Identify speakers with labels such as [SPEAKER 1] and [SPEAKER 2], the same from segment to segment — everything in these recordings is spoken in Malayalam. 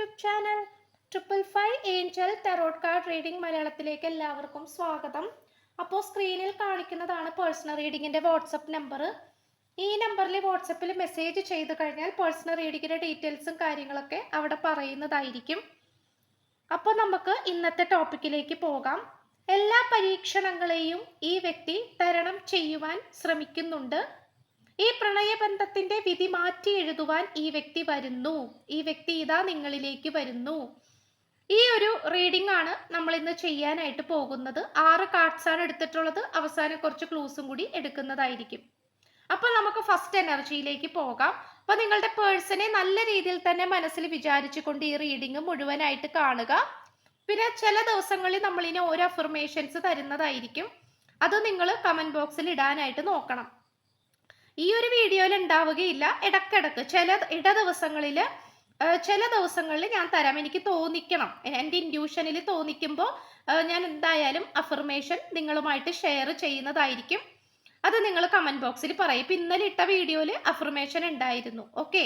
[SPEAKER 1] YouTube channel 555 Angel tarot card reading മലയാളത്തിലേക്ക് എല്ലാവർക്കും സ്വാഗതം. അപ്പോൾ സ്ക്രീനിൽ കാണിക്കുന്നതാണ് പേഴ്സണൽ റീഡിങ്ങിൻ്റെ വാട്സപ്പ് നമ്പർ. ഈ നമ്പറിൽ വാട്സപ്പിൽ മെസ്സേജ് ചെയ്ത് കഴിഞ്ഞാൽ പേഴ്സണൽ റീഡിങ്ങിൻ്റെ ഡീറ്റെയിൽസും കാര്യങ്ങളൊക്കെ അവിടെ പറയുന്നതായിരിക്കും. അപ്പോൾ നമുക്ക് ഇന്നത്തെ ടോപ്പിക്കിലേക്ക് പോകാം. എല്ലാ പരീക്ഷണങ്ങളെയും ഈ വ്യക്തി തരണം ചെയ്യുവാൻ ശ്രമിക്കുന്നുണ്ട്. ഈ പ്രണയബന്ധത്തിന്റെ വിധി മാറ്റി എഴുതുവാൻ ഈ വ്യക്തി വരുന്നു. ഈ വ്യക്തി ഇതാ നിങ്ങളിലേക്ക് വരുന്നു. ഈ ഒരു റീഡിംഗ് ആണ് നമ്മൾ ഇന്ന് ചെയ്യാനായിട്ട് പോകുന്നത്. 6 കാർഡ്സ് ആണ് എടുത്തിട്ടുള്ളത്. അവസാനം കുറച്ച് ക്ലൂസും കൂടി എടുക്കുന്നതായിരിക്കും. അപ്പോൾ നമുക്ക് ഫസ്റ്റ് എനർജിയിലേക്ക് പോകാം. അപ്പോൾ നിങ്ങളുടെ പേഴ്സണെ നല്ല രീതിയിൽ തന്നെ മനസ്സിൽ വിചാരിച്ചുകൊണ്ട് ഈ റീഡിംഗ് മുഴുവനായിട്ട് കാണുക. പിന്നെ ചില ദിവസങ്ങളിൽ നമ്മൾ ഇനി ഓരോ അഫർമേഷൻസ് തരുന്നതായിരിക്കും. അത് നിങ്ങൾ കമന്റ് ബോക്സിൽ ഇടാനായിട്ട് നോക്കണം. ഈ ഒരു വീഡിയോയിൽ ഉണ്ടാവുകയില്ല. ഇടക്കിടക്ക് ചില ദിവസങ്ങളിൽ ഞാൻ തരാം. എനിക്ക് തോന്നിക്കണം, എൻ്റെ ഇൻഡ്യൂഷനിൽ തോന്നിക്കുമ്പോൾ ഞാൻ എന്തായാലും അഫർമേഷൻ നിങ്ങളുമായിട്ട് ഷെയർ ചെയ്യുന്നതായിരിക്കും. അത് നിങ്ങൾ കമന്റ് ബോക്സിൽ പറയും. ഇപ്പം ഇന്നലെ ഇട്ട വീഡിയോയിൽ അഫർമേഷൻ ഉണ്ടായിരുന്നു. ഓക്കെ,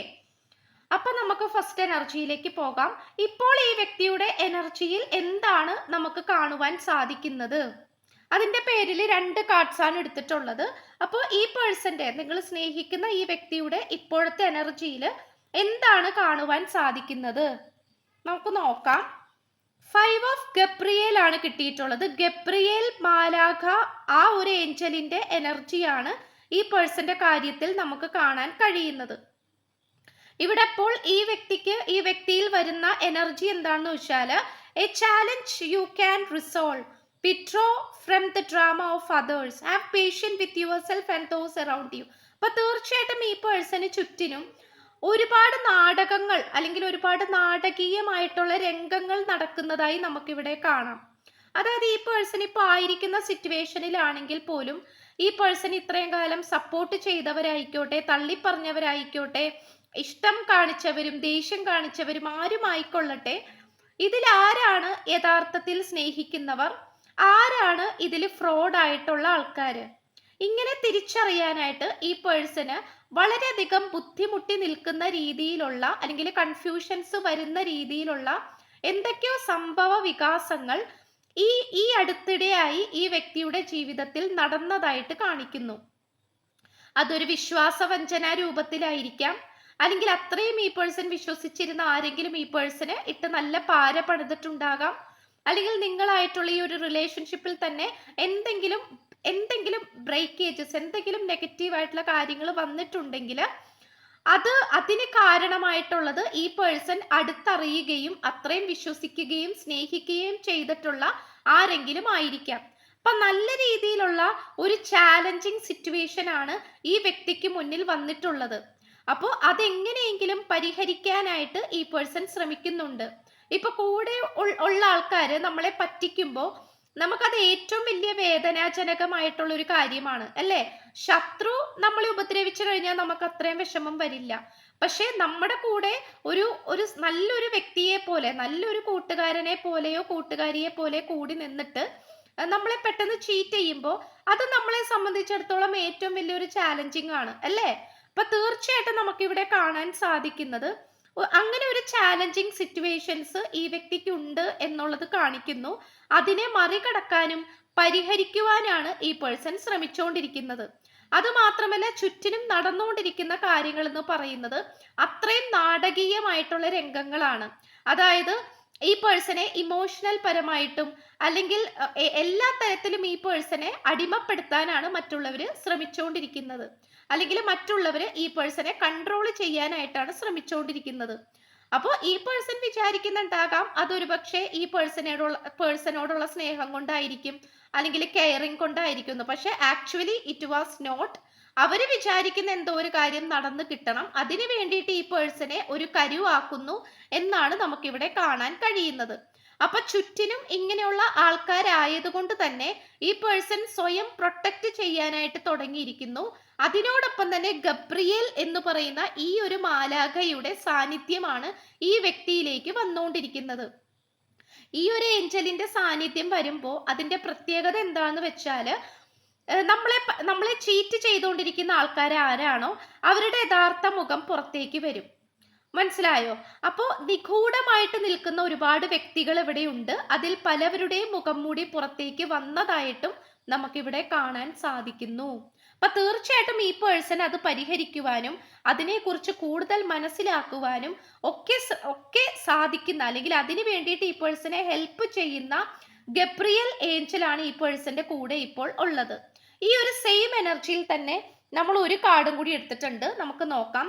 [SPEAKER 1] അപ്പൊ നമുക്ക് ഫസ്റ്റ് എനർജിയിലേക്ക് പോകാം. ഇപ്പോൾ ഈ വ്യക്തിയുടെ എനർജിയിൽ എന്താണ് നമുക്ക് കാണുവാൻ സാധിക്കുന്നത്? അതിന്റെ പേരിൽ 2 കാർഡ്സ് ആണ് എടുത്തിട്ടുള്ളത്. അപ്പോൾ ഈ പേഴ്സന്റെ, നിങ്ങൾ സ്നേഹിക്കുന്ന ഈ വ്യക്തിയുടെ ഇപ്പോഴത്തെ എനർജിയിൽ എന്താണ് കാണുവാൻ സാധിക്കുന്നത് നമുക്ക് നോക്കാം. 5 ഓഫ് ഗബ്രിയേൽ ആണ് കിട്ടിയിട്ടുള്ളത്. ഗബ്രിയേൽ മാലാഖ, ആ ഒരു ഏഞ്ചലിന്റെ എനർജിയാണ് ഈ പേഴ്സന്റെ കാര്യത്തിൽ നമുക്ക് കാണാൻ കഴിയുന്നത്. ഇവിടെ ഇപ്പോൾ ഈ വ്യക്തിയിൽ വരുന്ന എനർജി എന്താണെന്ന് വെച്ചാൽ, A challenge you can resolve, withdraw from the drama of others, have patience with yourself and those around you. അപ്പോൾ തീർച്ചയായിട്ടും ഈ പേഴ്സന് ചുറ്റിനും ഒരുപാട് നാടകങ്ങൾ അല്ലെങ്കിൽ ഒരുപാട് നാടകീയമായിട്ടുള്ള രംഗങ്ങൾ നടക്കുന്നതായി നമുക്കിവിടെ കാണാം. അതായത് ഈ പേഴ്സൺ ഇപ്പോൾ ആയിരിക്കുന്ന സിറ്റുവേഷനിലാണെങ്കിൽ പോലും ഈ പേഴ്സൺ ഇത്രയും കാലം സപ്പോർട്ട് ചെയ്തവരായിക്കോട്ടെ, തള്ളിപ്പറഞ്ഞവരായിക്കോട്ടെ, ഇഷ്ടം കാണിച്ചവരും ദേഷ്യം കാണിച്ചവരും ആരുമായിക്കൊള്ളട്ടെ, ഇതിൽ ആരാണ് യഥാർത്ഥത്തിൽ സ്നേഹിക്കുന്നവർ, ആരാണ് ഇതിൽ ഫ്രോഡ് ആയിട്ടുള്ള ആൾക്കാർ, ഇങ്ങനെ തിരിച്ചറിയാനായിട്ട് ഈ പേഴ്സണ് വളരെയധികം ബുദ്ധിമുട്ടി നിൽക്കുന്ന രീതിയിലുള്ള അല്ലെങ്കിൽ കൺഫ്യൂഷൻസ് വരുന്ന രീതിയിലുള്ള എന്തൊക്കെയോ സംഭവ വികാസങ്ങൾ ഈ അടുത്തിടെയായി ഈ വ്യക്തിയുടെ ജീവിതത്തിൽ നടന്നതായിട്ട് കാണിക്കുന്നു. അതൊരു വിശ്വാസവഞ്ചന രൂപത്തിലായിരിക്കാം, അല്ലെങ്കിൽ അത്രയും ഈ പേഴ്സൺ വിശ്വസിച്ചിരുന്ന ആരെങ്കിലും ഈ പേഴ്സണ് ഇട്ട് നല്ല പാര പണിതിട്ടുണ്ടാകാം, അല്ലെങ്കിൽ നിങ്ങളായിട്ടുള്ള ഈ ഒരു റിലേഷൻഷിപ്പിൽ തന്നെ എന്തെങ്കിലും ബ്രേക്കേജസ്, എന്തെങ്കിലും നെഗറ്റീവ് ആയിട്ടുള്ള കാര്യങ്ങൾ വന്നിട്ടുണ്ടെങ്കിൽ അതിന് കാരണമായിട്ടുള്ളത് ഈ പേഴ്സൺ അടുത്തറിയുകയും അത്രയും വിശ്വസിക്കുകയും സ്നേഹിക്കുകയും ചെയ്തിട്ടുള്ള ആരെങ്കിലും ആയിരിക്കാം. അപ്പൊ നല്ല രീതിയിലുള്ള ഒരു ചാലഞ്ചിങ് സിറ്റുവേഷൻ ആണ് ഈ വ്യക്തിക്ക് മുന്നിൽ വന്നിട്ടുള്ളത്. അപ്പോൾ അതെങ്ങനെയെങ്കിലും പരിഹരിക്കാനായിട്ട് ഈ പേഴ്സൺ ശ്രമിക്കുന്നുണ്ട്. ഇപ്പൊ കൂടെ ഉള്ള ആൾക്കാർ നമ്മളെ പറ്റിക്കുമ്പോൾ നമുക്കത് ഏറ്റവും വലിയ വേദനാജനകമായിട്ടുള്ള ഒരു കാര്യമാണ്, അല്ലേ? ശത്രു നമ്മളെ ഉപദ്രവിച്ചു കഴിഞ്ഞാൽ നമുക്ക് അത്രയും വിഷമം വരില്ല. പക്ഷെ നമ്മുടെ കൂടെ ഒരു നല്ലൊരു വ്യക്തിയെ പോലെ, നല്ലൊരു കൂട്ടുകാരനെ പോലെയോ കൂട്ടുകാരിയെ പോലെ കൂടി നിന്നിട്ട് നമ്മളെ പെട്ടെന്ന് ചീറ്റ് ചെയ്യുമ്പോൾ അത് നമ്മളെ സംബന്ധിച്ചിടത്തോളം ഏറ്റവും വലിയൊരു ചാലഞ്ചിങ് ആണ്, അല്ലേ? അപ്പൊ തീർച്ചയായിട്ടും നമുക്കിവിടെ കാണാൻ സാധിക്കുന്നത് അങ്ങനെ ഒരു ചാലഞ്ചിങ് സിറ്റുവേഷൻസ് ഈ വ്യക്തിക്ക് ഉണ്ട് എന്നുള്ളത് കാണിക്കുന്നു. അതിനെ മറികടക്കാനും പരിഹരിക്കുവാനാണ് ഈ പേഴ്സൺ ശ്രമിച്ചുകൊണ്ടിരിക്കുന്നത്. അതുമാത്രമല്ല, ചുറ്റിനും നടന്നുകൊണ്ടിരിക്കുന്ന കാര്യങ്ങൾ എന്ന് പറയുന്നത് അത്രയും നാടകീയമായിട്ടുള്ള രംഗങ്ങളാണ്. അതായത് ഈ പേഴ്സണെ ഇമോഷണൽ പരമായിട്ടും അല്ലെങ്കിൽ എല്ലാ തരത്തിലും ഈ പേഴ്സണെ അടിമപ്പെടുത്താനാണ് മറ്റുള്ളവർ ശ്രമിച്ചുകൊണ്ടിരിക്കുന്നത്, അല്ലെങ്കിൽ മറ്റുള്ളവർ ഈ പേഴ്സണെ കൺട്രോൾ ചെയ്യാനായിട്ടാണ് ശ്രമിച്ചുകൊണ്ടിരിക്കുന്നത്. അപ്പോൾ ഈ പേഴ്സൺ വിചാരിക്കുന്നുണ്ടാകാം അതൊരു പക്ഷേ ഈ പേഴ്സണോടുള്ള സ്നേഹം കൊണ്ടായിരിക്കും, അല്ലെങ്കിൽ കെയറിങ് കൊണ്ടായിരിക്കുന്നു. പക്ഷെ ആക്ച്വലി ഇറ്റ് വാസ് നോട്ട്. അവര് വിചാരിക്കുന്ന എന്തോ ഒരു കാര്യം നടന്നു കിട്ടണം, അതിനു വേണ്ടിയിട്ട് ഈ പേഴ്സണെ ഒരു കരുവാക്കുന്നു എന്നാണ് നമുക്കിവിടെ കാണാൻ കഴിയുന്നത്. അപ്പൊ ചുറ്റിനും ഇങ്ങനെയുള്ള ആൾക്കാരായതുകൊണ്ട് തന്നെ ഈ പേഴ്സൺ സ്വയം പ്രൊട്ടക്ട് ചെയ്യാനായിട്ട് തുടങ്ങിയിരിക്കുന്നു. അതിനോടൊപ്പം തന്നെ ഗബ്രിയേൽ എന്ന് പറയുന്ന ഈ ഒരു മാലാഖയുടെ സാന്നിധ്യമാണ് ഈ വ്യക്തിയിലേക്ക് വന്നുകൊണ്ടിരിക്കുന്നത്. ഈ ഒരു ഏഞ്ചലിന്റെ സാന്നിധ്യം വരുമ്പോൾ അതിന്റെ പ്രത്യേകത എന്താണെന്ന് വെച്ചാൽ, നമ്മളെ ചീറ്റ് ചെയ്തുകൊണ്ടിരിക്കുന്ന ആൾക്കാർ ആരാണോ അവരുടെ യഥാർത്ഥ മുഖം പുറത്തേക്ക് വരും. മനസ്സിലായോ? അപ്പോ നിഗൂഢമായിട്ട് നിൽക്കുന്ന ഒരുപാട് വ്യക്തികൾ ഇവിടെയുണ്ട്. അതിൽ പലവരുടെയും മുഖം മൂടി പുറത്തേക്ക് വന്നതായിട്ടും നമുക്കിവിടെ കാണാൻ സാധിക്കുന്നു. അപ്പൊ തീർച്ചയായിട്ടും ഈ പേഴ്സൺ അത് പരിഹരിക്കുവാനും അതിനെക്കുറിച്ച് കൂടുതൽ മനസ്സിലാക്കുവാനും ഒക്കെ സാധിക്കുന്ന, അല്ലെങ്കിൽ അതിന് വേണ്ടിയിട്ട് ഈ പേഴ്സണെ ഹെൽപ്പ് ചെയ്യുന്ന ഗബ്രിയൽ ഏഞ്ചൽ ആണ് ഈ പേഴ്സന്റെ കൂടെ ഇപ്പോൾ ഉള്ളത്. ഈ ഒരു സെയിം എനർജിയിൽ തന്നെ നമ്മൾ ഒരു കാർഡും കൂടി എടുത്തിട്ടുണ്ട്, നമുക്ക് നോക്കാം.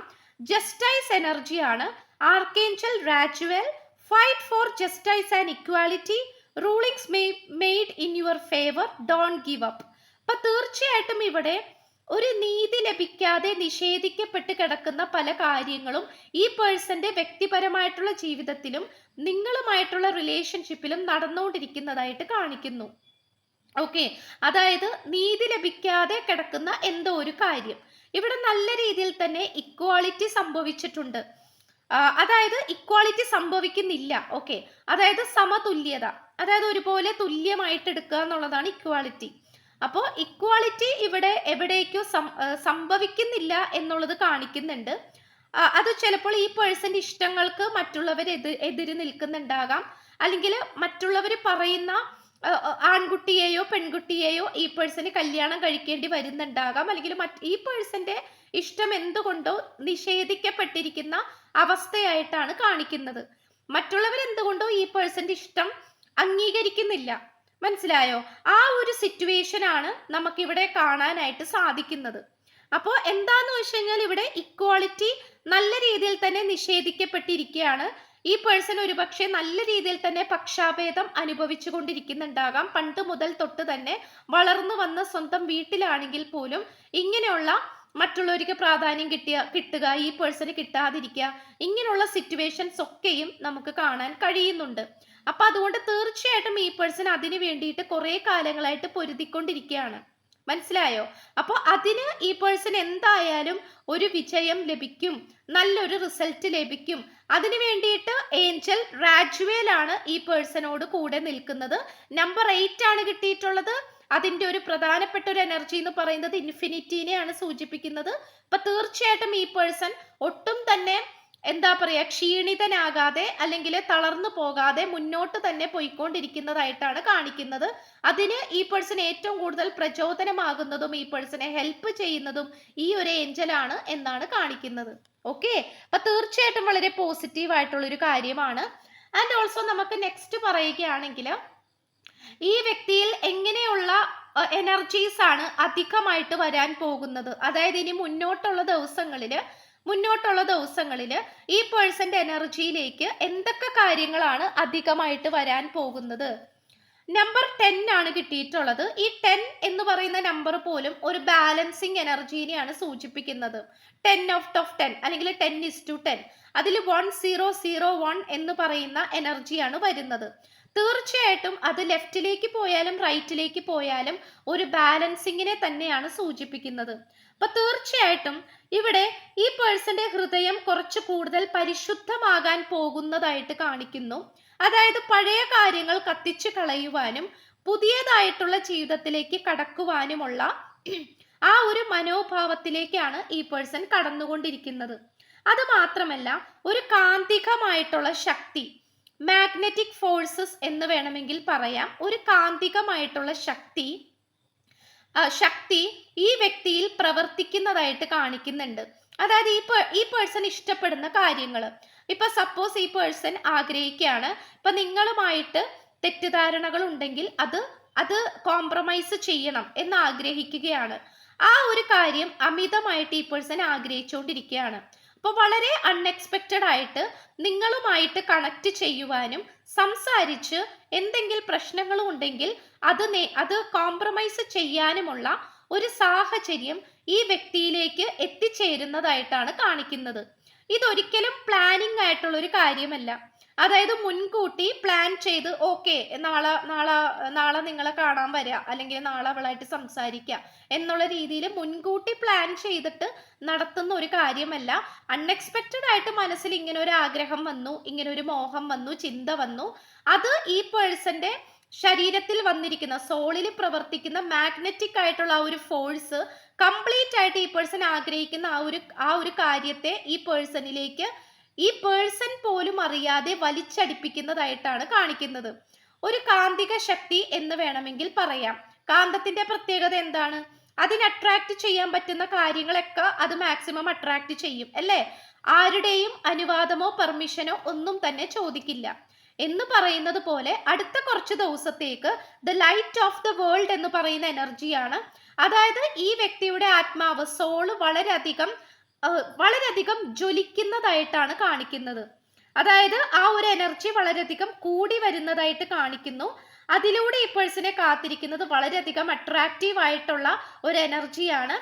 [SPEAKER 1] ജസ്റ്റിസ് എനർജിയാണ്. ആർക്കേഞ്ചൽ റാജുവൽ, fight for justice and equality, rulings made in your favour, don't give up. അപ്പൊ തീർച്ചയായിട്ടും ഇവിടെ ഒരു നീതി ലഭിക്കാതെ നിഷേധിക്കപ്പെട്ട് കിടക്കുന്ന പല കാര്യങ്ങളും ഈ പേഴ്സന്റെ വ്യക്തിപരമായിട്ടുള്ള ജീവിതത്തിലും നിങ്ങളുമായിട്ടുള്ള റിലേഷൻഷിപ്പിലും നടന്നുകൊണ്ടിരിക്കുന്നതായിട്ട് കാണിക്കുന്നു. ഓക്കെ, അതായത് നീതി ലഭിക്കാതെ കിടക്കുന്ന എന്തോ ഒരു കാര്യം ഇവിടെ നല്ല രീതിയിൽ തന്നെ ഇക്വാളിറ്റി സംഭവിച്ചിട്ടുണ്ട്. അതായത് ഇക്വാളിറ്റി സംഭവിക്കുന്നില്ല. ഓക്കെ, അതായത് സമതുല്യത, അതായത് ഒരുപോലെ തുല്യമായിട്ട് എടുക്കുക എന്നുള്ളതാണ് ഇക്വാളിറ്റി. അപ്പോൾ ഇക്വാളിറ്റി ഇവിടെ എവിടേക്കോ സംഭവിക്കുന്നില്ല എന്നുള്ളത് കാണിക്കുന്നുണ്ട്. അത് ചിലപ്പോൾ ഈ പേഴ്സന്റെ ഇഷ്ടങ്ങൾക്ക് മറ്റുള്ളവർ എതിര് നിൽക്കുന്നുണ്ടാകാം, അല്ലെങ്കിൽ മറ്റുള്ളവർ പറയുന്ന ആൺകുട്ടിയെയോ പെൺകുട്ടിയെയോ ഈ പേഴ്സന് കല്യാണം കഴിക്കേണ്ടി വരുന്നുണ്ടാകാം, അല്ലെങ്കിൽ ഈ പേഴ്സന്റെ ഇഷ്ടം എന്തുകൊണ്ടോ നിഷേധിക്കപ്പെട്ടിരിക്കുന്ന അവസ്ഥയായിട്ടാണ് കാണിക്കുന്നത്. മറ്റുള്ളവർ എന്തുകൊണ്ടോ ഈ പേഴ്സന്റെ ഇഷ്ടം അംഗീകരിക്കുന്നില്ല. മനസ്സിലായോ? ആ ഒരു സിറ്റുവേഷൻ ആണ് നമുക്കിവിടെ കാണാനായിട്ട് സാധിക്കുന്നത്. അപ്പോൾ എന്താന്ന് വെച്ച് കഴിഞ്ഞാൽ ഇവിടെ ഇക്വാളിറ്റി നല്ല രീതിയിൽ തന്നെ നിഷേധിക്കപ്പെട്ടിരിക്കുകയാണ്. ഈ പേഴ്സൺ ഒരുപക്ഷെ നല്ല രീതിയിൽ തന്നെ പക്ഷാഭേദം അനുഭവിച്ചു കൊണ്ടിരിക്കുന്നുണ്ടാകാം. പണ്ട് മുതൽ തൊട്ട് തന്നെ വളർന്നു വന്ന സ്വന്തം വീട്ടിലാണെങ്കിൽ പോലും ഇങ്ങനെയുള്ള മറ്റുള്ളവർക്ക് പ്രാധാന്യം കിട്ടുക, ഈ പേഴ്സണ് കിട്ടാതിരിക്കുക, ഇങ്ങനെയുള്ള സിറ്റുവേഷൻസ് ഒക്കെയും നമുക്ക് കാണാൻ കഴിയുന്നുണ്ട്. അപ്പൊ അതുകൊണ്ട് തീർച്ചയായിട്ടും ഈ പേഴ്സൺ അതിന് വേണ്ടിയിട്ട് കുറെ കാലങ്ങളായിട്ട് പൊരുതിക്കൊണ്ടിരിക്കുകയാണ്. മനസ്സിലായോ? അപ്പോൾ അതിന് ഈ പേഴ്സൺ എന്തായാലും ഒരു വിജയം ലഭിക്കും, നല്ലൊരു റിസൾട്ട് ലഭിക്കും. അതിനു വേണ്ടിയിട്ട് ഏഞ്ചൽ റാജുവേൽ ആണ് ഈ പേഴ്സണോട് കൂടെ നിൽക്കുന്നത്. നമ്പർ 8 ആണ് കിട്ടിയിട്ടുള്ളത്. അതിന്റെ ഒരു പ്രധാനപ്പെട്ട ഒരു എനർജി എന്ന് പറയുന്നത് ഇൻഫിനിറ്റിനെയാണ് സൂചിപ്പിക്കുന്നത്. അപ്പൊ തീർച്ചയായിട്ടും ഈ പേഴ്സൺ ഒട്ടും തന്നെ എന്താ പറയാ ക്ഷീണിതനാകാതെ അല്ലെങ്കിൽ തളർന്നു പോകാതെ മുന്നോട്ട് തന്നെ പോയിക്കൊണ്ടിരിക്കുന്നതായിട്ടാണ് കാണിക്കുന്നത്. അതിന് ഈ പേഴ്സൺ ഏറ്റവും കൂടുതൽ പ്രചോദനമാകുന്നതും ഈ പേഴ്സണെ ഹെൽപ്പ് ചെയ്യുന്നതും ഈ ഒരു ഏഞ്ചലാണ് എന്നാണ് കാണിക്കുന്നത്. ഓക്കെ, അപ്പൊ തീർച്ചയായിട്ടും വളരെ പോസിറ്റീവ് ആയിട്ടുള്ള ഒരു കാര്യമാണ്. ആൻഡ് ഓൾസോ നമുക്ക് നെക്സ്റ്റ് പറയുകയാണെങ്കിൽ ഈ വ്യക്തിയിൽ എങ്ങനെയുള്ള എനർജീസ് ആണ് അധികമായിട്ട് വരാൻ പോകുന്നത്, അതായത് ഇനി മുന്നോട്ടുള്ള ദിവസങ്ങളിൽ ഈ പേഴ്സന്റെ എനർജിയിലേക്ക് എന്തൊക്കെ കാര്യങ്ങളാണ് അധികമായിട്ട് വരാൻ പോകുന്നത്. നമ്പർ 10 ആണ് കിട്ടിയിട്ടുള്ളത്. ഈ 10 എന്ന് പറയുന്ന നമ്പർ പോലും ഒരു ബാലൻസിങ് എനർജീനെയാണ് സൂചിപ്പിക്കുന്നത്. 10/10 അല്ലെങ്കിൽ 10:10. അതിൽ 1001 എന്ന് പറയുന്ന എനർജിയാണ് വരുന്നത്. തീർച്ചയായിട്ടും അത് ലെഫ്റ്റിലേക്ക് പോയാലും റൈറ്റിലേക്ക് പോയാലും ഒരു ബാലൻസിങ്ങിനെ തന്നെയാണ് സൂചിപ്പിക്കുന്നത്. അപ്പൊ തീർച്ചയായിട്ടും ഇവിടെ ഈ പേഴ്സന്റെ ഹൃദയം കുറച്ച് കൂടുതൽ പരിശുദ്ധമാകാൻ പോകുന്നതായിട്ട് കാണിക്കുന്നു. അതായത് പഴയ കാര്യങ്ങൾ കത്തിച്ചു കളയുവാനും പുതിയതായിട്ടുള്ള ജീവിതത്തിലേക്ക് കടക്കുവാനുമുള്ള ആ ഒരു മനോഭാവത്തിലേക്കാണ് ഈ പേഴ്സൺ കടന്നുകൊണ്ടിരിക്കുന്നത്. അത് മാത്രമല്ല ഒരു കാന്തികമായിട്ടുള്ള ശക്തി, മാഗ്നറ്റിക് ഫോഴ്സസ് എന്ന് വേണമെങ്കിൽ പറയാം, ഒരു കാന്തികമായിട്ടുള്ള ശക്തി ഈ വ്യക്തിയിൽ പ്രവർത്തിക്കുന്നതായിട്ട് കാണിക്കുന്നുണ്ട്. അതായത് ഈ പേഴ്സൺ ഇഷ്ടപ്പെടുന്ന കാര്യങ്ങൾ, ഇപ്പൊ സപ്പോസ് ഈ പേഴ്സൺ ആഗ്രഹിക്കുകയാണ്, ഇപ്പൊ നിങ്ങളുമായിട്ട് തെറ്റിദ്ധാരണകൾ ഉണ്ടെങ്കിൽ അത് കോംപ്രമൈസ് ചെയ്യണം എന്ന് ആഗ്രഹിക്കുകയാണ്. ആ ഒരു കാര്യം അമിതമായിട്ട് ഈ പേഴ്സൺ ആഗ്രഹിച്ചുകൊണ്ടിരിക്കുകയാണ്. അപ്പോൾ വളരെ അൺഎക്സ്പെക്റ്റഡ് ആയിട്ട് നിങ്ങളുമായിട്ട് കണക്ട് ചെയ്യുവാനും സംസാരിച്ച് എന്തെങ്കിലും പ്രശ്നങ്ങളും ഉണ്ടെങ്കിൽ അത് കോംപ്രമൈസ് ചെയ്യാനുമുള്ള ഒരു സാഹചര്യം ഈ വ്യക്തിയിലേക്ക് എത്തിച്ചേരുന്നതായിട്ടാണ് കാണിക്കുന്നത്. ഇതൊരിക്കലും പ്ലാനിങ് ആയിട്ടുള്ള ഒരു കാര്യമല്ല. അതായത് മുൻകൂട്ടി പ്ലാൻ ചെയ്ത് ഓക്കെ നാളെ നിങ്ങളെ കാണാൻ വരിക, അല്ലെങ്കിൽ നാളെ അവളായിട്ട് സംസാരിക്കുക എന്നുള്ള രീതിയിൽ മുൻകൂട്ടി പ്ലാൻ ചെയ്തിട്ട് നടത്തുന്ന ഒരു കാര്യമല്ല. അൺഎക്സ്പെക്റ്റഡ് ആയിട്ട് മനസ്സിൽ ഇങ്ങനെ ഒരു ആഗ്രഹം വന്നു, ഇങ്ങനെ ഒരു മോഹം വന്നു, ചിന്ത വന്നു, അത് ഈ പേഴ്സന്റെ ശരീരത്തിൽ വന്നിരിക്കുന്ന സോളിൽ പ്രവർത്തിക്കുന്ന മാഗ്നറ്റിക് ആയിട്ടുള്ള ആ ഒരു ഫോഴ്സ് കംപ്ലീറ്റ് ആയിട്ട് ഈ പേഴ്സൺ ആഗ്രഹിക്കുന്ന ആ ഒരു കാര്യത്തെ ഈ പേഴ്സണിലേക്ക് ഈ പേഴ്സൺ പോലും അറിയാതെ വലിച്ചടിപ്പിക്കുന്നതായിട്ടാണ് കാണിക്കുന്നത്. ഒരു കാന്തിക ശക്തി എന്ന് വേണമെങ്കിൽ പറയാം. കാന്തത്തിന്റെ പ്രത്യേകത എന്താണ്? അതിന് അട്രാക്ട് ചെയ്യാൻ പറ്റുന്ന കാര്യങ്ങളൊക്കെ അത് മാക്സിമം അട്രാക്ട് ചെയ്യും അല്ലേ? ആരുടെയും അനുവാദമോ പെർമിഷനോ ഒന്നും തന്നെ ചോദിക്കില്ല. എന്ന് പറയുന്നത് പോലെ അടുത്ത കുറച്ച് ദിവസത്തേക്ക് the light of the world എന്ന് പറയുന്ന എനർജിയാണ്. അതായത് ഈ വ്യക്തിയുടെ ആത്മാവ്, സോള് വളരെയധികം ജ്വലിക്കുന്നതായിട്ടാണ് കാണിക്കുന്നത്. അതായത് ആ ഒരു എനർജി വളരെയധികം കൂടി വരുന്നതായിട്ട് കാണിക്കുന്നു. അതിലൂടെ ഈ പേഴ്സണെ കാത്തിരിക്കുന്നത് വളരെയധികം അട്രാക്റ്റീവ് ആയിട്ടുള്ള ഒരു എനർജിയാണ്.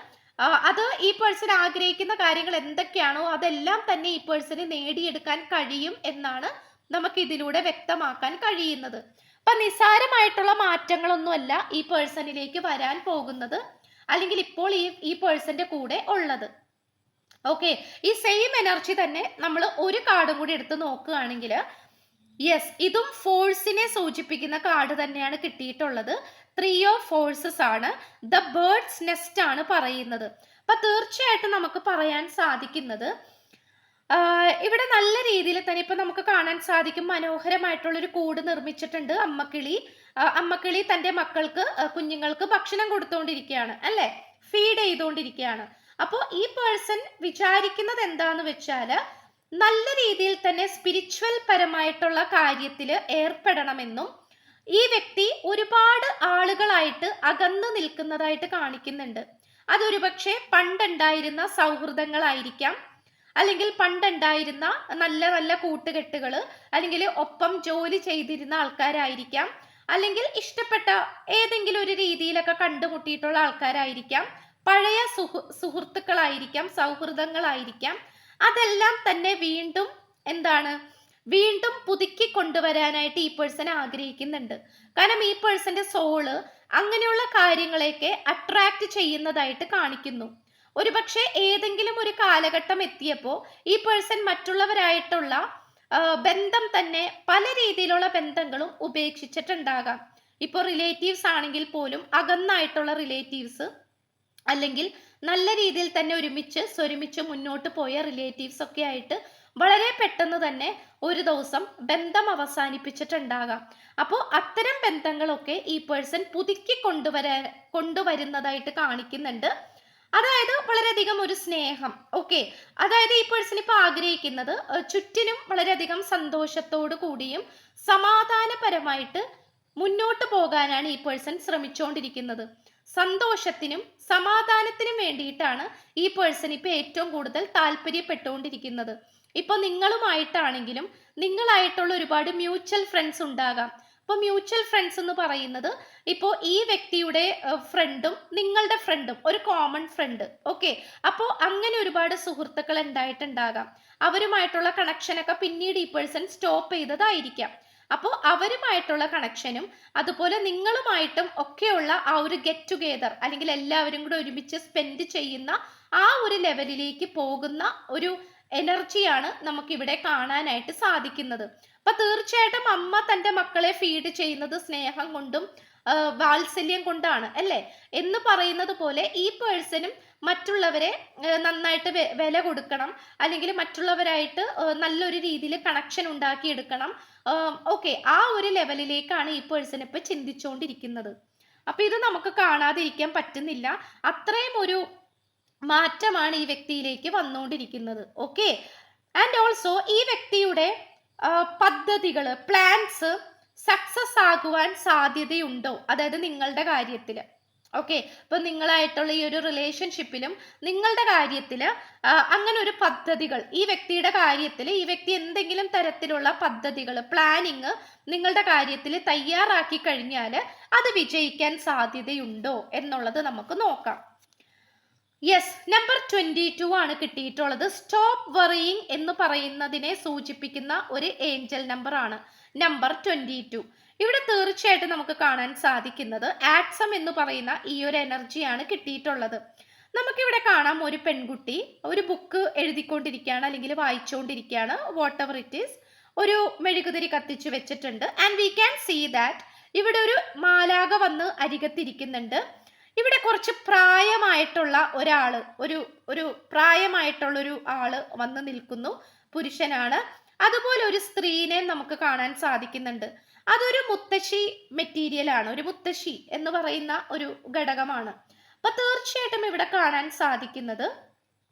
[SPEAKER 1] അത് ഈ പേഴ്സൺ ആഗ്രഹിക്കുന്ന കാര്യങ്ങൾ എന്തൊക്കെയാണോ അതെല്ലാം തന്നെ ഈ പേഴ്സണ് നേടിയെടുക്കാൻ കഴിയും എന്നാണ് നമുക്ക് ഇതിലൂടെ വ്യക്തമാക്കാൻ കഴിയുന്നത്. അപ്പൊ നിസ്സാരമായിട്ടുള്ള മാറ്റങ്ങളൊന്നുമല്ല ഈ പേഴ്സണിലേക്ക് വരാൻ പോകുന്നത്, അല്ലെങ്കിൽ ഇപ്പോൾ ഈ പേഴ്സന്റെ കൂടെ ഉള്ളത്. ഓക്കെ, ഈ സെയിം എനർജി തന്നെ നമ്മൾ ഒരു കാർഡും കൂടി എടുത്ത് നോക്കുകയാണെങ്കിൽ, യെസ്, ഇതും ഫോഴ്സിനെ സൂചിപ്പിക്കുന്ന കാർഡ് തന്നെയാണ് കിട്ടിയിട്ടുള്ളത്. 3 ഓഫ് ഫോഴ്സസ് ആണ്. ദ ബേർഡ്സ് നെസ്റ്റ് ആണ് പറയുന്നത്. അപ്പൊ തീർച്ചയായിട്ടും നമുക്ക് പറയാൻ സാധിക്കുന്നത്, ഇവിടെ നല്ല രീതിയിൽ തന്നെ ഇപ്പൊ നമുക്ക് കാണാൻ സാധിക്കും, മനോഹരമായിട്ടുള്ള ഒരു കൂട് നിർമ്മിച്ചിട്ടുണ്ട് അമ്മക്കിളി തന്റെ മക്കൾക്ക്, കുഞ്ഞുങ്ങൾക്ക് ഭക്ഷണം കൊടുത്തുകൊണ്ടിരിക്കുകയാണ് അല്ലെ, ഫീഡ് ചെയ്തുകൊണ്ടിരിക്കുകയാണ്. അപ്പോൾ ഈ പേഴ്സൺ വിചാരിക്കുന്നത് എന്താന്ന് വെച്ചാല് നല്ല രീതിയിൽ തന്നെ സ്പിരിച്വൽ പരമായിട്ടുള്ള കാര്യത്തിൽ ഏർപ്പെടണമെന്നും, ഈ വ്യക്തി ഒരുപാട് ആളുകളായിട്ട് അകന്നു നിൽക്കുന്നതായിട്ട് കാണിക്കുന്നുണ്ട്. അതൊരു പക്ഷേ പണ്ടുണ്ടായിരുന്ന സൗഹൃദങ്ങളായിരിക്കാം, അല്ലെങ്കിൽ പണ്ടുണ്ടായിരുന്ന നല്ല നല്ല കൂട്ടുകെട്ടുകൾ, അല്ലെങ്കിൽ ഒപ്പം ജോലി ചെയ്തിരുന്ന ആൾക്കാരായിരിക്കാം, അല്ലെങ്കിൽ ഇഷ്ടപ്പെട്ട ഏതെങ്കിലും ഒരു രീതിയിലൊക്കെ കണ്ടുമുട്ടിയിട്ടുള്ള ആൾക്കാരായിരിക്കാം, പഴയ സുഹൃത്തുക്കളായിരിക്കാം, സൗഹൃദങ്ങളായിരിക്കാം. അതെല്ലാം തന്നെ വീണ്ടും പുതുക്കി കൊണ്ടുവരാനായിട്ട് ഈ പേഴ്സൺ ആഗ്രഹിക്കുന്നുണ്ട്. കാരണം ഈ പേഴ്സന്റെ സോള് അങ്ങനെയുള്ള കാര്യങ്ങളെയൊക്കെ അട്രാക്ട് ചെയ്യുന്നതായിട്ട് കാണിക്കുന്നു. ഒരുപക്ഷെ ഏതെങ്കിലും ഒരു കാലഘട്ടം എത്തിയപ്പോൾ ഈ പേഴ്സൺ മറ്റുള്ളവരായിട്ടുള്ള ബന്ധം തന്നെ, പല രീതിയിലുള്ള ബന്ധങ്ങളും ഉപേക്ഷിച്ചിട്ടുണ്ടാകാം. ഇപ്പോൾ റിലേറ്റീവ്സ് ആണെങ്കിൽ പോലും അകന്നായിട്ടുള്ള റിലേറ്റീവ്സ്, അല്ലെങ്കിൽ നല്ല രീതിയിൽ തന്നെ സ്വരുമിച്ച് മുന്നോട്ട് പോയ റിലേറ്റീവ്സ് ഒക്കെ ആയിട്ട് വളരെ പെട്ടെന്ന് തന്നെ ഒരു ദിവസം ബന്ധം അവസാനിപ്പിച്ചിട്ടുണ്ടാകാം. അപ്പോൾ അത്തരം ബന്ധങ്ങളൊക്കെ ഈ പേഴ്സൺ പുതുക്കി കൊണ്ടുവരുന്നതായിട്ട് കാണിക്കുന്നുണ്ട്. അതായത് വളരെയധികം ഒരു സ്നേഹം. ഓക്കെ, അതായത് ഈ പേഴ്സൺ ഇപ്പൊ ആഗ്രഹിക്കുന്നത് ചുറ്റിനും വളരെയധികം സന്തോഷത്തോടു കൂടിയും സമാധാനപരമായിട്ട് മുന്നോട്ട് പോകാനാണ് ഈ പേഴ്സൺ ശ്രമിച്ചുകൊണ്ടിരിക്കുന്നത്. സന്തോഷത്തിനും സമാധാനത്തിനും വേണ്ടിയിട്ടാണ് ഈ പേഴ്സൺ ഇപ്പൊ ഏറ്റവും കൂടുതൽ താല്പര്യപ്പെട്ടുകൊണ്ടിരിക്കുന്നത്. ഇപ്പൊ നിങ്ങളുമായിട്ടാണെങ്കിലും നിങ്ങളായിട്ടുള്ള ഒരുപാട് മ്യൂച്വൽ ഫ്രണ്ട്സ് ഉണ്ടാകാം. അപ്പൊ മ്യൂച്വൽ ഫ്രണ്ട്സ് എന്ന് പറയുന്നത് ഇപ്പോൾ ഈ വ്യക്തിയുടെ ഫ്രണ്ടും നിങ്ങളുടെ ഫ്രണ്ടും ഒരു കോമൺ ഫ്രണ്ട്. ഓക്കെ, അപ്പോൾ അങ്ങനെ ഒരുപാട് സുഹൃത്തുക്കൾ ഉണ്ടായിട്ടുണ്ടാകാം. അവരുമായിട്ടുള്ള കണക്ഷനൊക്കെ പിന്നീട് ഈ പേഴ്സൺ സ്റ്റോപ്പ് ചെയ്തതായിരിക്കാം. അപ്പോൾ അവരുമായിട്ടുള്ള കണക്ഷനും അതുപോലെ നിങ്ങളുമായിട്ടും ഒക്കെയുള്ള ആ ഒരു ഗെറ്റ് ടുഗെദർ, അല്ലെങ്കിൽ എല്ലാവരും കൂടെ ഒരുമിച്ച് സ്പെൻഡ് ചെയ്യുന്ന ആ ഒരു ലെവലിലേക്ക് പോകുന്ന ഒരു എനർജിയാണ് നമുക്കിവിടെ കാണാനായിട്ട് സാധിക്കുന്നത്. അപ്പൊ തീർച്ചയായിട്ടും അമ്മ തന്റെ മക്കളെ ഫീഡ് ചെയ്യുന്നത് സ്നേഹം കൊണ്ടും വാത്സല്യം കൊണ്ടാണ് അല്ലേ എന്ന് പറയുന്നത് പോലെ ഈ പേഴ്സണും മറ്റുള്ളവരെ നന്നായിട്ട് വില കൊടുക്കണം, അല്ലെങ്കിൽ മറ്റുള്ളവരായിട്ട് നല്ലൊരു രീതിയിൽ കണക്ഷൻ ഉണ്ടാക്കിയെടുക്കണം. ഓക്കെ, ആ ഒരു ലെവലിലേക്കാണ് ഈ പേഴ്സൺ ഇപ്പൊ ചിന്തിച്ചുകൊണ്ടിരിക്കുന്നത്. അപ്പൊ ഇത് നമുക്ക് കാണാതിരിക്കാൻ പറ്റുന്നില്ല. അത്രയും ഒരു മാറ്റമാണ് ഈ വ്യക്തിയിലേക്ക് വന്നുകൊണ്ടിരിക്കുന്നത്. ഓക്കെ, ആൻഡ് ഓൾസോ ഈ വ്യക്തിയുടെ പദ്ധതികള്, പ്ലാൻസ് സക്സസ് ആകുവാൻ സാധ്യതയുണ്ടോ, അതായത് നിങ്ങളുടെ കാര്യത്തിൽ. ഓക്കെ, ഇപ്പൊ നിങ്ങളായിട്ടുള്ള ഈ ഒരു റിലേഷൻഷിപ്പിലും നിങ്ങളുടെ കാര്യത്തിൽ അങ്ങനെ ഒരു പദ്ധതികൾ, ഈ വ്യക്തിയുടെ കാര്യത്തിൽ ഈ വ്യക്തി എന്തെങ്കിലും തരത്തിലുള്ള പദ്ധതികൾ, പ്ലാനിങ് നിങ്ങളുടെ കാര്യത്തിൽ തയ്യാറാക്കി കഴിഞ്ഞാൽ അത് വിജയിക്കാൻ സാധ്യതയുണ്ടോ എന്നുള്ളത് നമുക്ക് നോക്കാം. യെസ്, നമ്പർ 22 ആണ് കിട്ടിയിട്ടുള്ളത്. സ്റ്റോപ്പ് വറിയിങ് എന്ന് പറയുന്നതിനെ സൂചിപ്പിക്കുന്ന ഒരു ഏഞ്ചൽ നമ്പർ ആണ് നമ്പർ 22. ഇവിടെ തീർച്ചയായിട്ടും നമുക്ക് കാണാൻ സാധിക്കുന്നത് ആക്സം എന്ന് പറയുന്ന ഈ ഒരു എനർജിയാണ് കിട്ടിയിട്ടുള്ളത്. നമുക്കിവിടെ കാണാം ഒരു പെൺകുട്ടി ഒരു ബുക്ക് എഴുതിക്കൊണ്ടിരിക്കുകയാണ്, അല്ലെങ്കിൽ വായിച്ചുകൊണ്ടിരിക്കുകയാണ്. വാട്ട് എവർ ഇറ്റ് ഈസ്, ഒരു മെഴുകുതിരി കത്തിച്ചു വെച്ചിട്ടുണ്ട്. And we can see that ഇവിടെ ഒരു മാലാക വന്ന് അരികത്തിരിക്കുന്നുണ്ട്. ഇവിടെ കുറച്ച് പ്രായമായിട്ടുള്ള ഒരാള്, ഒരു പ്രായമായിട്ടുള്ള ഒരു ആള് വന്ന് നിൽക്കുന്നു. പുരുഷനാണ്. അതുപോലെ ഒരു സ്ത്രീനെ നമുക്ക് കാണാൻ സാധിക്കുന്നുണ്ട്. അതൊരു മുത്തശ്ശി മെറ്റീരിയൽ ആണ്, ഒരു മുത്തശ്ശി എന്ന് പറയുന്ന ഒരു ഘടകമാണ്. അപ്പൊ തീർച്ചയായിട്ടും ഇവിടെ കാണാൻ സാധിക്കുന്നത്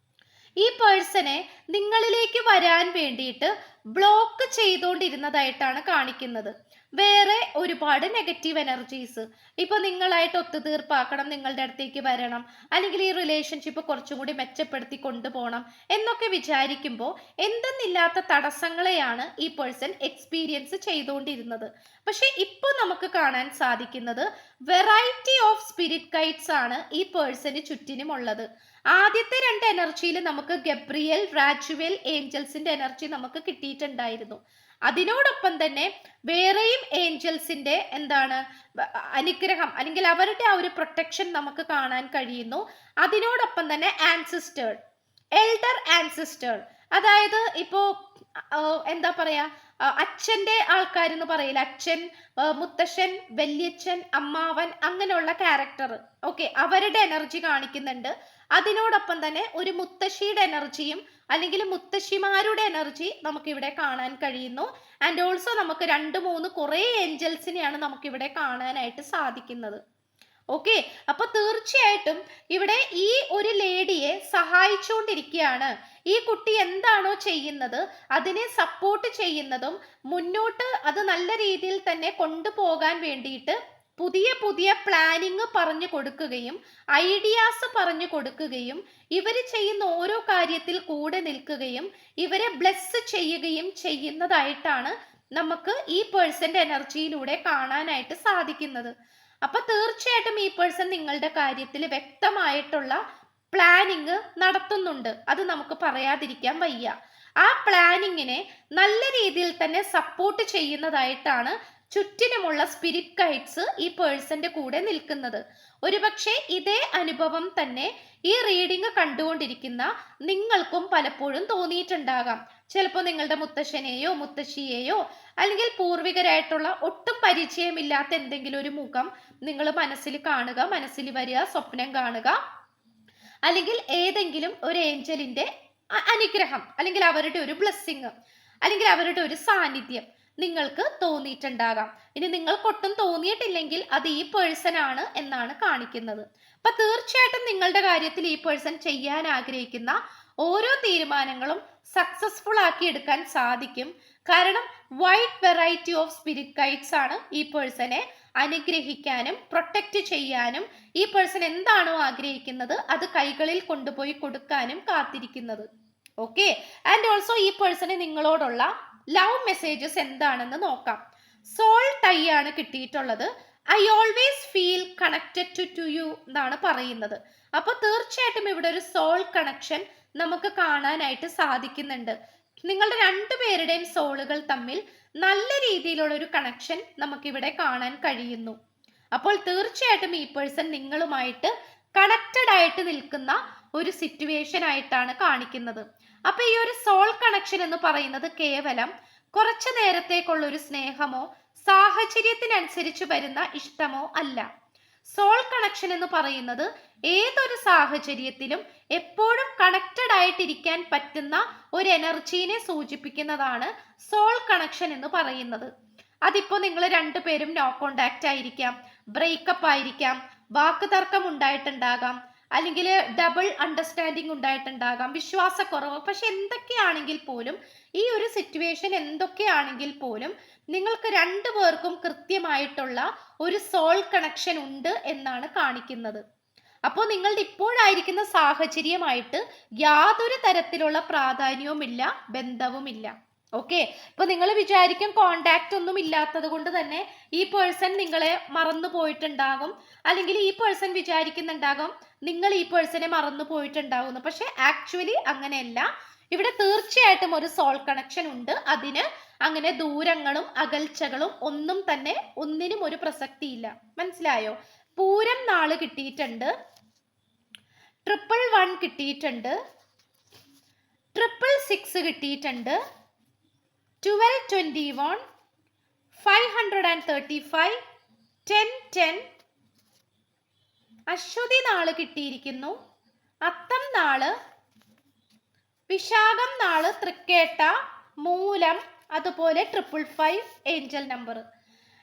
[SPEAKER 1] ഈ പേഴ്സണെ നിങ്ങളിലേക്ക് വരാൻ വേണ്ടിയിട്ട് ബ്ലോക്ക് ചെയ്തുകൊണ്ടിരുന്നതായിട്ടാണ് കാണിക്കുന്നത്. വേറെ ഒരുപാട് നെഗറ്റീവ് എനർജീസ്, ഇപ്പൊ നിങ്ങളായിട്ട് ഒത്തുതീർപ്പാക്കണം, നിങ്ങളുടെ അടുത്തേക്ക് വരണം, അല്ലെങ്കിൽ ഈ റിലേഷൻഷിപ്പ് കുറച്ചും കൂടി മെച്ചപ്പെടുത്തി കൊണ്ടുപോകണം എന്നൊക്കെ വിചാരിക്കുമ്പോൾ എന്തെന്നില്ലാത്ത തടസ്സങ്ങളെയാണ് ഈ പേഴ്സൺ എക്സ്പീരിയൻസ് ചെയ്തുകൊണ്ടിരുന്നത്. പക്ഷെ ഇപ്പോൾ നമുക്ക് കാണാൻ സാധിക്കുന്നത് വെറൈറ്റി ഓഫ് സ്പിരിറ്റ് ഗൈഡ്സ് ആണ് ഈ പേഴ്സന് ചുറ്റിനും ഉള്ളത്. ആദ്യത്തെ 2 എനർജിയിൽ നമുക്ക് ഗബ്രിയൽ, റാജുവൽ, ഏഞ്ചൽസിന്റെ എനർജി നമുക്ക് കിട്ടിയിട്ടുണ്ടായിരുന്നു. അതിനോടൊപ്പം തന്നെ വേറെയും ഏഞ്ചൽസിന്റെ അനുഗ്രഹം അല്ലെങ്കിൽ അവരുടെ ആ ഒരു പ്രൊട്ടക്ഷൻ നമുക്ക് കാണാൻ കഴിയുന്നു. അതിനോടൊപ്പം തന്നെ ആൻസിസ്റ്റർ, എൽഡർ ആൻസിസ്റ്റർ, അതായത് ഇപ്പോ എന്താ പറയാ, അച്ഛന്റെ ആൾക്കാരെന്ന് പറയില്ല, അച്ഛൻ, മുത്തശ്ശൻ, വല്യച്ഛൻ, അമ്മാവൻ, അങ്ങനെയുള്ള ക്യാരക്ടർ, ഓക്കെ, അവരുടെ എനർജി കാണിക്കുന്നുണ്ട്. അതിനോടൊപ്പം തന്നെ ഒരു മുത്തശ്ശിയുടെ എനർജിയും അല്ലെങ്കിൽ മുത്തശ്ശിമാരുടെ എനർജി നമുക്ക് ഇവിടെ കാണാൻ കഴിയുന്നു. ആൻഡ് ഓൾസോ നമുക്ക് 2-3 കുറേ ഏഞ്ചൽസിനെയാണ് നമുക്ക് ഇവിടെ കാണാനായിട്ട് സാധിക്കുന്നത്. ഓക്കെ, അപ്പൊ തീർച്ചയായിട്ടും ഇവിടെ ഈ ഒരു ലേഡിയെ സഹായിച്ചുകൊണ്ടിരിക്കുകയാണ്. ഈ കുട്ടി എന്താണോ ചെയ്യുന്നത് അതിനെ സപ്പോർട്ട് ചെയ്യുന്നതും മുന്നോട്ട് അത് നല്ല രീതിയിൽ തന്നെ കൊണ്ടുപോകാൻ വേണ്ടിയിട്ട് പുതിയ പുതിയ പ്ലാനിങ് പറഞ്ഞു കൊടുക്കുകയും ഐഡിയാസ് പറഞ്ഞു കൊടുക്കുകയും ഇവർ ചെയ്യുന്ന ഓരോ കാര്യത്തിൽ കൂടെ നിൽക്കുകയും ഇവരെ ബ്ലെസ് ചെയ്യുകയും ചെയ്യുന്നതായിട്ടാണ് നമുക്ക് ഈ പേഴ്സന്റെ എനർജിയിലൂടെ കാണാനായിട്ട് സാധിക്കുന്നത്. അപ്പൊ തീർച്ചയായിട്ടും ഈ പേഴ്സൺ നിങ്ങളുടെ കാര്യത്തിൽ വ്യക്തമായിട്ടുള്ള പ്ലാനിങ് നടത്തുന്നുണ്ട്, അത് നമുക്ക് പറയാതിരിക്കാൻ വയ്യ. ആ പ്ലാനിങ്ങിനെ നല്ല രീതിയിൽ തന്നെ സപ്പോർട്ട് ചെയ്യുന്നതായിട്ടാണ് ചുറ്റിനുമുള്ള സ്പിരിറ്റ് ഗൈഡ്സ് ഈ പേഴ്സന്റെ കൂടെ നിൽക്കുന്നത്. ഒരുപക്ഷെ ഇതേ അനുഭവം തന്നെ ഈ റീഡിംഗ് കണ്ടുകൊണ്ടിരിക്കുന്ന നിങ്ങൾക്കും പലപ്പോഴും തോന്നിയിട്ടുണ്ടാകാം. ചിലപ്പോൾ നിങ്ങളുടെ മുത്തശ്ശനെയോ മുത്തശ്ശിയെയോ അല്ലെങ്കിൽ പൂർവികരായിട്ടുള്ള ഒട്ടും പരിചയമില്ലാത്ത എന്തെങ്കിലും ഒരു മുഖം നിങ്ങൾ മനസ്സിൽ കാണുക, മനസ്സിൽ വരിക, സ്വപ്നം കാണുക, അല്ലെങ്കിൽ ഏതെങ്കിലും ഒരു ഏഞ്ചലിന്റെ അനുഗ്രഹം അല്ലെങ്കിൽ അവരുടെ ഒരു ബ്ലെസ്സിങ് അല്ലെങ്കിൽ അവരുടെ ഒരു സാന്നിധ്യം നിങ്ങൾക്ക് തോന്നിയിട്ടുണ്ടാകാം. ഇനി നിങ്ങൾക്കൊട്ടും തോന്നിയിട്ടില്ലെങ്കിൽ അത് ഈ പേഴ്സൺ ആണ് എന്നാണ് കാണിക്കുന്നത്. അപ്പൊ തീർച്ചയായിട്ടും നിങ്ങളുടെ കാര്യത്തിൽ ഈ പേഴ്സൺ ചെയ്യാൻ ആഗ്രഹിക്കുന്ന ഓരോ തീരുമാനങ്ങളും സക്സസ്ഫുൾ ആക്കി എടുക്കാൻ സാധിക്കും. കാരണം wide variety of spirit guides ആണ് ഈ പേഴ്സണെ അനുഗ്രഹിക്കാനും പ്രൊട്ടക്റ്റ് ചെയ്യാനും ഈ പേഴ്സൺ എന്താണോ ആഗ്രഹിക്കുന്നത് അത് കൈകളിൽ കൊണ്ടുപോയി കൊടുക്കാനും കാത്തിരിക്കുന്നത്. ഓക്കെ, ആൻഡ് ഓൾസോ ഈ പേഴ്സണ് നിങ്ങളോടുള്ള ലവ് മെസ്സേജസ് എന്താണെന്ന് നോക്കാം. സോൾ ടൈ ആണ് കിട്ടിയിട്ടുള്ളത്. I always feel connected to you എന്നാണ് പറയുന്നത്. അപ്പൊ തീർച്ചയായിട്ടും ഇവിടെ ഒരു സോൾ കണക്ഷൻ നമുക്ക് കാണാനായിട്ട് സാധിക്കുന്നുണ്ട്. നിങ്ങളുടെ 2 പേരുടെയും സോളുകൾ തമ്മിൽ നല്ല രീതിയിലുള്ള ഒരു കണക്ഷൻ നമുക്കിവിടെ കാണാൻ കഴിയുന്നു. അപ്പോൾ തീർച്ചയായിട്ടും ഈ പേഴ്സൺ നിങ്ങളുമായിട്ട് കണക്റ്റഡ് ആയിട്ട് നിൽക്കുന്ന ഒരു സിറ്റുവേഷൻ ആയിട്ടാണ് കാണിക്കുന്നത്. അപ്പൊ ഈ ഒരു സോൾ കണക്ഷൻ എന്ന് പറയുന്നത് കേവലം കുറച്ചു നേരത്തേക്കുള്ള ഒരു സ്നേഹമോ സാഹചര്യത്തിനനുസരിച്ച് വരുന്ന ഇഷ്ടമോ അല്ല. സോൾ കണക്ഷൻ എന്ന് പറയുന്നത് ഏതൊരു സാഹചര്യത്തിലും എപ്പോഴും കണക്റ്റഡ് ആയിട്ടിരിക്കാൻ പറ്റുന്ന ഒരു എനർജീനെ സൂചിപ്പിക്കുന്നതാണ് സോൾ കണക്ഷൻ എന്ന് പറയുന്നത്. അതിപ്പോ നിങ്ങൾ 2 പേരും നോ കോണ്ടാക്ട് ആയിരിക്കാം, ബ്രേക്കപ്പ് ആയിരിക്കാം, വാക്ക് തർക്കം ഉണ്ടായിട്ടുണ്ടാകാം, അല്ലെങ്കിൽ ഡബിൾ അണ്ടർസ്റ്റാൻഡിങ് ഉണ്ടായിട്ടുണ്ടാകാം, വിശ്വാസക്കുറവ്. പക്ഷെ എന്തൊക്കെയാണെങ്കിൽ പോലും ഈ ഒരു സിറ്റുവേഷൻ എന്തൊക്കെയാണെങ്കിൽ പോലും നിങ്ങൾക്ക് 2 പേർക്കും കൃത്യമായിട്ടുള്ള ഒരു സോൾ കണക്ഷൻ ഉണ്ട് എന്നാണ് കാണിക്കുന്നത്. അപ്പോൾ നിങ്ങളുടെ ഇപ്പോഴായിരിക്കുന്ന സാഹചര്യമായിട്ട് യാതൊരു തരത്തിലുള്ള പ്രാധാന്യവുമില്ല, ബന്ധവുമില്ല. ഓക്കെ, ഇപ്പൊ നിങ്ങൾ വിചാരിക്കും കോണ്ടാക്ട് ഒന്നും ഇല്ലാത്തത് കൊണ്ട് തന്നെ ഈ പേഴ്സൺ നിങ്ങളെ മറന്നു പോയിട്ടുണ്ടാകും, അല്ലെങ്കിൽ ഈ പേഴ്സൺ വിചാരിക്കുന്നുണ്ടാകും നിങ്ങൾ ഈ പേഴ്സണെ മറന്നു പോയിട്ടുണ്ടാകുന്നു. പക്ഷെ ആക്ച്വലി അങ്ങനെയല്ല. ഇവിടെ തീർച്ചയായിട്ടും ഒരു സോൾ കണക്ഷൻ ഉണ്ട്. അതിന് അങ്ങനെ ദൂരങ്ങളും അകൽച്ചകളും ഒന്നും തന്നെ ഒന്നിനും ഒരു പ്രസക്തിയില്ല. മനസ്സിലായോ? പൂരം നാള് കിട്ടിയിട്ടുണ്ട്, 111 കിട്ടിയിട്ടുണ്ട്, 666 കിട്ടിയിട്ടുണ്ട്, 1221, 535, 1010. അശ്വതി നാള് കിട്ടിയിരിക്കുന്നു, അത്തം നാള്, വിശാഖം നാള് തൃക്കേട്ട, മൂലം, അതുപോലെ 555 ഏഞ്ചൽ നമ്പർ.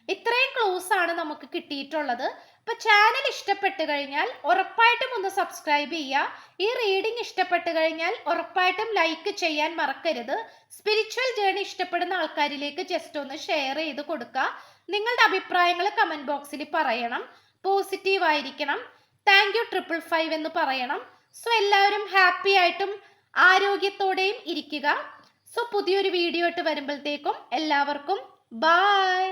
[SPEAKER 1] ഇത്രയും ക്ലൂസ് ആണ് നമുക്ക് കിട്ടിയിട്ടുള്ളത്. അപ്പൊ ചാനൽ ഇഷ്ടപ്പെട്ട് കഴിഞ്ഞാൽ ഉറപ്പായിട്ടും ഒന്ന് സബ്സ്ക്രൈബ് ചെയ്യുക. ഈ റീഡിംഗ് ഇഷ്ടപ്പെട്ട് കഴിഞ്ഞാൽ ഉറപ്പായിട്ടും ലൈക്ക് ചെയ്യാൻ മറക്കരുത്. സ്പിരിച്വൽ ജേർണി ഇഷ്ടപ്പെടുന്ന ആൾക്കാരിലേക്ക് ജസ്റ്റ് ഒന്ന് ഷെയർ ചെയ്ത് കൊടുക്കുക. നിങ്ങളുടെ അഭിപ്രായങ്ങൾ കമന്റ് ബോക്സിൽ പറയണം. പോസിറ്റീവ് ആയിരിക്കണം. താങ്ക് യു 555 എന്ന് പറയണം. സോ എല്ലാവരും ഹാപ്പി ആയിട്ടും ആരോഗ്യത്തോടെയും ഇരിക്കുക. സോ പുതിയൊരു വീഡിയോ ആയിട്ട് വരുമ്പോഴത്തേക്കും എല്ലാവർക്കും ബൈ.